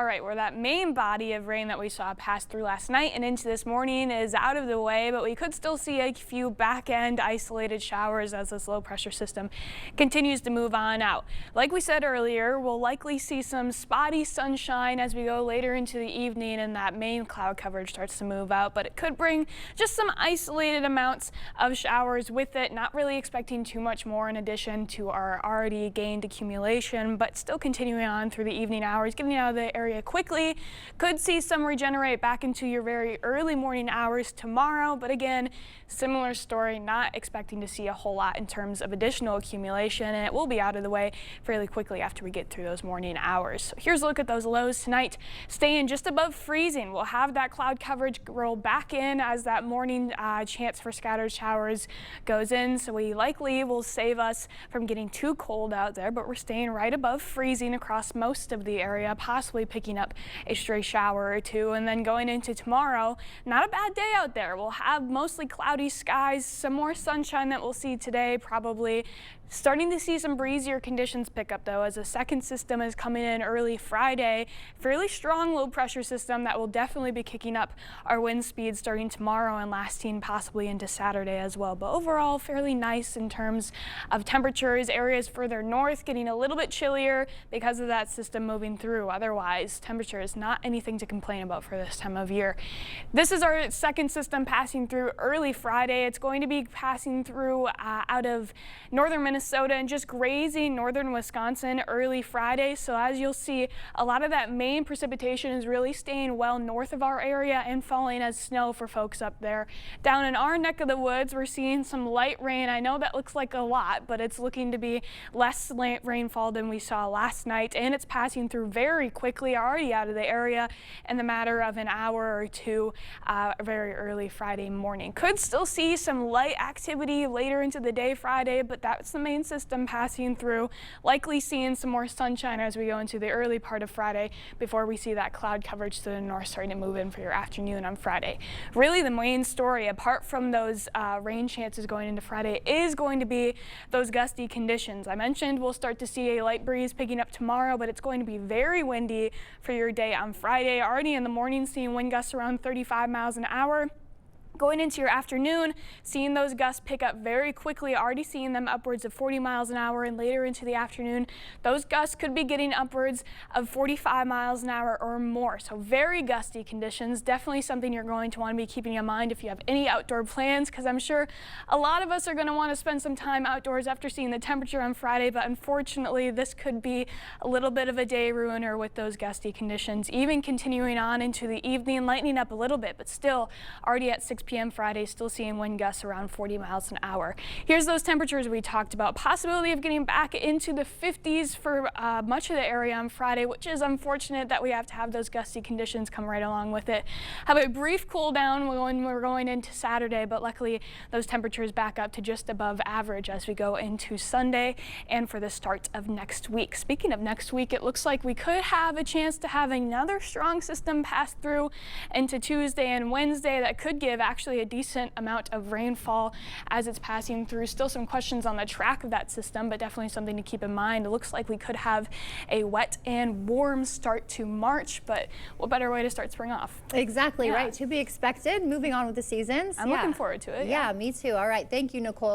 right, where that main body of rain that we saw pass through last night and into this morning is out of the way, but we could still see a few back-end isolated showers as this low pressure system continues to move on out. Like we said earlier, we'll likely see some spotty sunshine as we go later into the evening and that main cloud coverage starts to move out, but it could bring just some isolated amounts of showers with it. Not really expecting too much more in addition to our already gained accumulation, but still continuing on through the evening hours, getting out of the area quickly. Could see some regenerate back into your very early morning hours tomorrow, but again, similar story, not expecting to see a whole lot in terms of additional accumulation, and it will be out of the way fairly quickly after we get through those morning hours. So here's a look at those lows tonight, staying just above freezing. We'll have that cloud coverage roll back in as that morning chance for scattered showers goes in, so we likely will save us from getting too cold out there, but we're staying right above freezing across most of the area, possibly picking up a stray shower or two. And then going into tomorrow, not a bad day out there. We'll have mostly cloudy skies, some more sunshine that we'll see today, probably starting to see some breezier conditions pick up though as a second system is coming in early Friday. Fairly strong low pressure system that will definitely be kicking up our wind speed starting tomorrow and lasting possibly into Saturday as well. But overall fairly nice in terms of temperatures. Areas further north getting a little bit chillier because of that system moving through. Otherwise, temperature is not anything to complain about for this time of year. This is our second system passing through early Friday. It's going to be passing through out of northern Minnesota and just grazing northern Wisconsin early Friday. So as you'll see, a lot of that main precipitation is really staying well north of our area and falling as snow for folks up there. Down in our neck of the woods, we're seeing some light rain. I know that looks like a lot, but it's looking to be less rainfall than we saw last night, and it's passing through very quickly, already out of the area in the matter of an hour or two very early Friday morning. Could still see some light activity later into the day Friday, but that's the main system passing through, likely seeing some more sunshine as we go into the early part of Friday before we see that cloud coverage to the north starting to move in for your afternoon on Friday. Really the main story, apart from those rain chances going into Friday, is going to be those gusty conditions. I mentioned we'll start to see a light breeze picking up tomorrow, but it's going to be very windy for your day on Friday. Already in the morning seeing wind gusts around 35 miles an hour. Going into your afternoon, seeing those gusts pick up very quickly, already seeing them upwards of 40 miles an hour, and later into the afternoon, those gusts could be getting upwards of 45 miles an hour or more. So very gusty conditions, definitely something you're going to want to be keeping in mind if you have any outdoor plans, because I'm sure a lot of us are going to want to spend some time outdoors after seeing the temperature on Friday, but unfortunately this could be a little bit of a day ruiner with those gusty conditions, even continuing on into the evening, lightening up a little bit, but still already at 6 p.m. Friday, still seeing wind gusts around 40 miles an hour. Here's those temperatures we talked about. Possibility of getting back into the 50s for much of the area on Friday, which is unfortunate that we have to have those gusty conditions come right along with it. Have a brief cool down when we're going into Saturday, but luckily those temperatures back up to just above average as we go into Sunday and for the start of next week. Speaking of next week, it looks like we could have a chance to have another strong system pass through into Tuesday and Wednesday that could give actually a decent amount of rainfall as it's passing through. Still some questions on the track of that system, but definitely something to keep in mind. It looks like we could have a wet and warm start to March, but what better way to start spring off? Exactly, right. To be expected. Moving on with the seasons. I'm looking forward to it. Yeah, me too. All right. Thank you, Nicole.